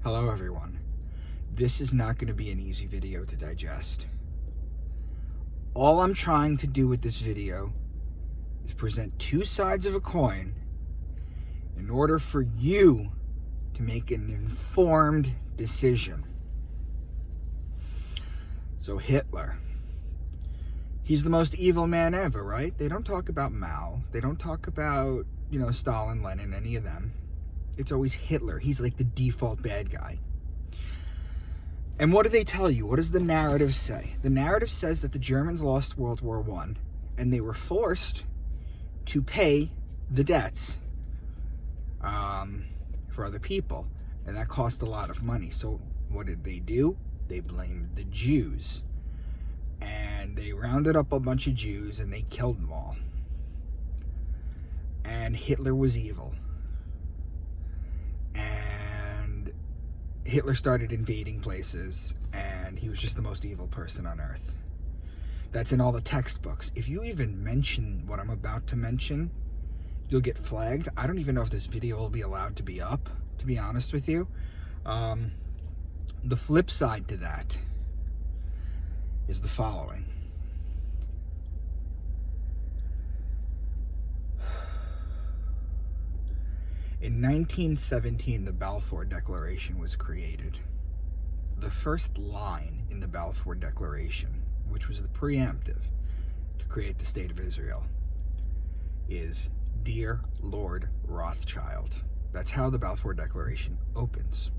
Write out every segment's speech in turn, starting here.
Hello everyone. This is not going to be an easy video to digest. All I'm trying to do with this video is present two sides of a coin in order for you to make an informed decision. So Hitler, he's the most evil man ever, right? They don't talk about Mao. They don't talk about, Stalin, Lenin, any of them. It's always Hitler. He's like the default bad guy. And what do they tell you? What does the narrative say? The narrative says that the Germans lost World War I and they were forced to pay the debts for other people. And that cost a lot of money. So what did they do? They blamed the Jews. And they rounded up a bunch of Jews and they killed them all. And Hitler was evil. Hitler started invading places, and he was just the most evil person on earth. That's in all the textbooks. If you even mention what I'm about to mention, you'll get flagged. I don't even know if this video will be allowed to be up, to be honest with you. The flip side to that is the following. In 1917, the Balfour Declaration was created. The first line in the Balfour Declaration, which was the preemptive to create the State of Israel, is, "Dear Lord Rothschild." That's how the Balfour Declaration opens.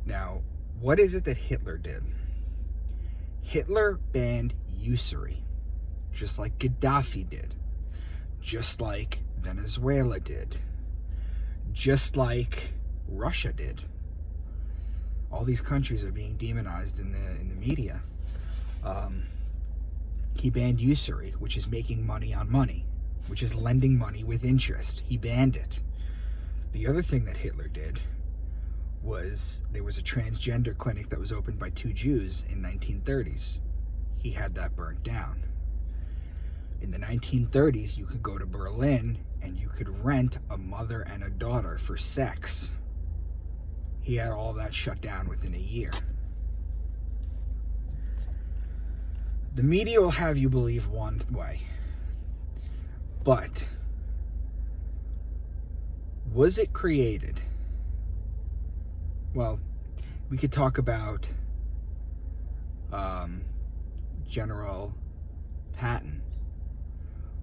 Now, what is it that Hitler did? Hitler banned usury, just like Gaddafi did, just like Venezuela did, just like Russia did. All these countries are being demonized in the media. He banned usury, which is making money on money, which is lending money with interest. He banned it. The other thing that Hitler did was there was a transgender clinic that was opened by two Jews in 1930s. He had that burnt down. In the 1930s, you could go to Berlin and you could rent a mother and a daughter for sex. He had all that shut down within a year. The media will have you believe one way, but was it created? Well, we could talk about General Patton,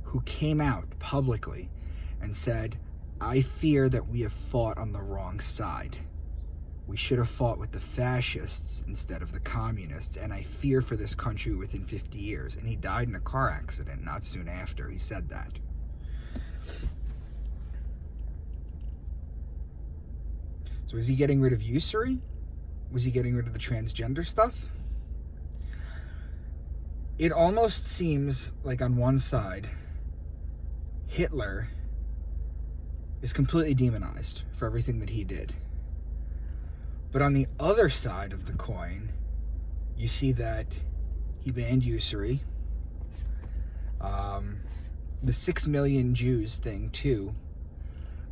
who came out publicly and said, "I fear that we have fought on the wrong side. We should have fought with the fascists instead of the communists, and I fear for this country within 50 years. And he died in a car accident not soon after he said that. So is he getting rid of usury? Was he getting rid of the transgender stuff? It almost seems like on one side, Hitler is completely demonized for everything that he did. But on the other side of the coin, you see that he banned usury. The 6 million Jews thing too.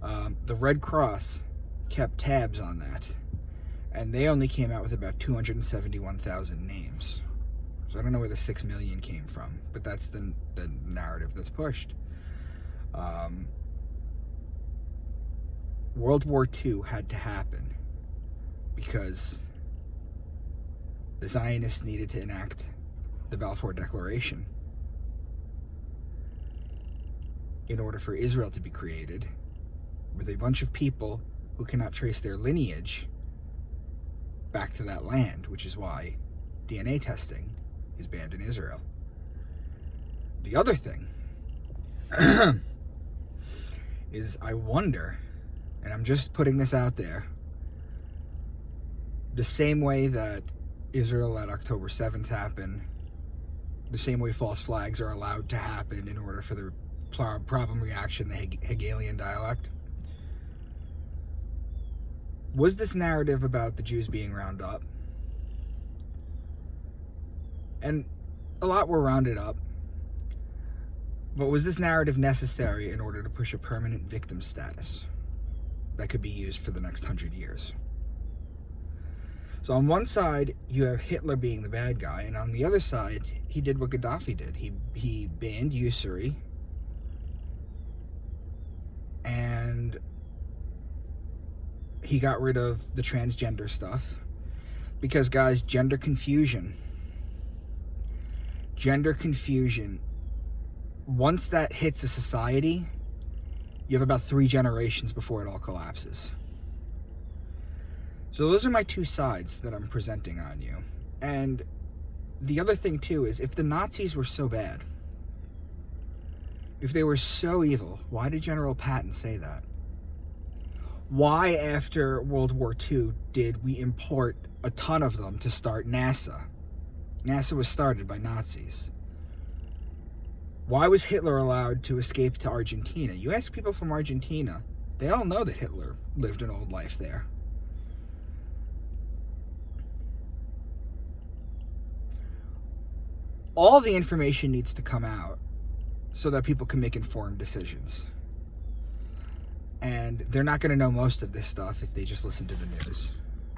The Red Cross kept tabs on that. And they only came out with about 271,000 names. So I don't know where the 6 million came from, but that's the narrative that's pushed. World War II had to happen because the Zionists needed to enact the Balfour Declaration in order for Israel to be created, with a bunch of people who cannot trace their lineage back to that land, which is why DNA testing is banned in Israel. The other thing is, I wonder, and I'm just putting this out there, the same way that Israel let October 7th happen, the same way false flags are allowed to happen in order for the problem reaction, the Hegelian dialect. Was this narrative about the Jews being rounded up? And a lot were rounded up. But was this narrative necessary in order to push a permanent victim status that could be used for the next 100 years? So on one side, you have Hitler being the bad guy, and on the other side, he did what Gaddafi did. He banned usury, and he got rid of the transgender stuff. Because, guys, gender confusion, once that hits a society, you have about 3 generations before it all collapses. So those are my 2 sides that I'm presenting on you. And the other thing, too, is if the Nazis were so bad, if they were so evil, why did General Patton say that? Why, after World War II, did we import a ton of them to start NASA? NASA was started by Nazis. Why was Hitler allowed to escape to Argentina? You ask people from Argentina, they all know that Hitler lived an old life there. All the information needs to come out so that people can make informed decisions. And they're not going to know most of this stuff if they just listen to the news.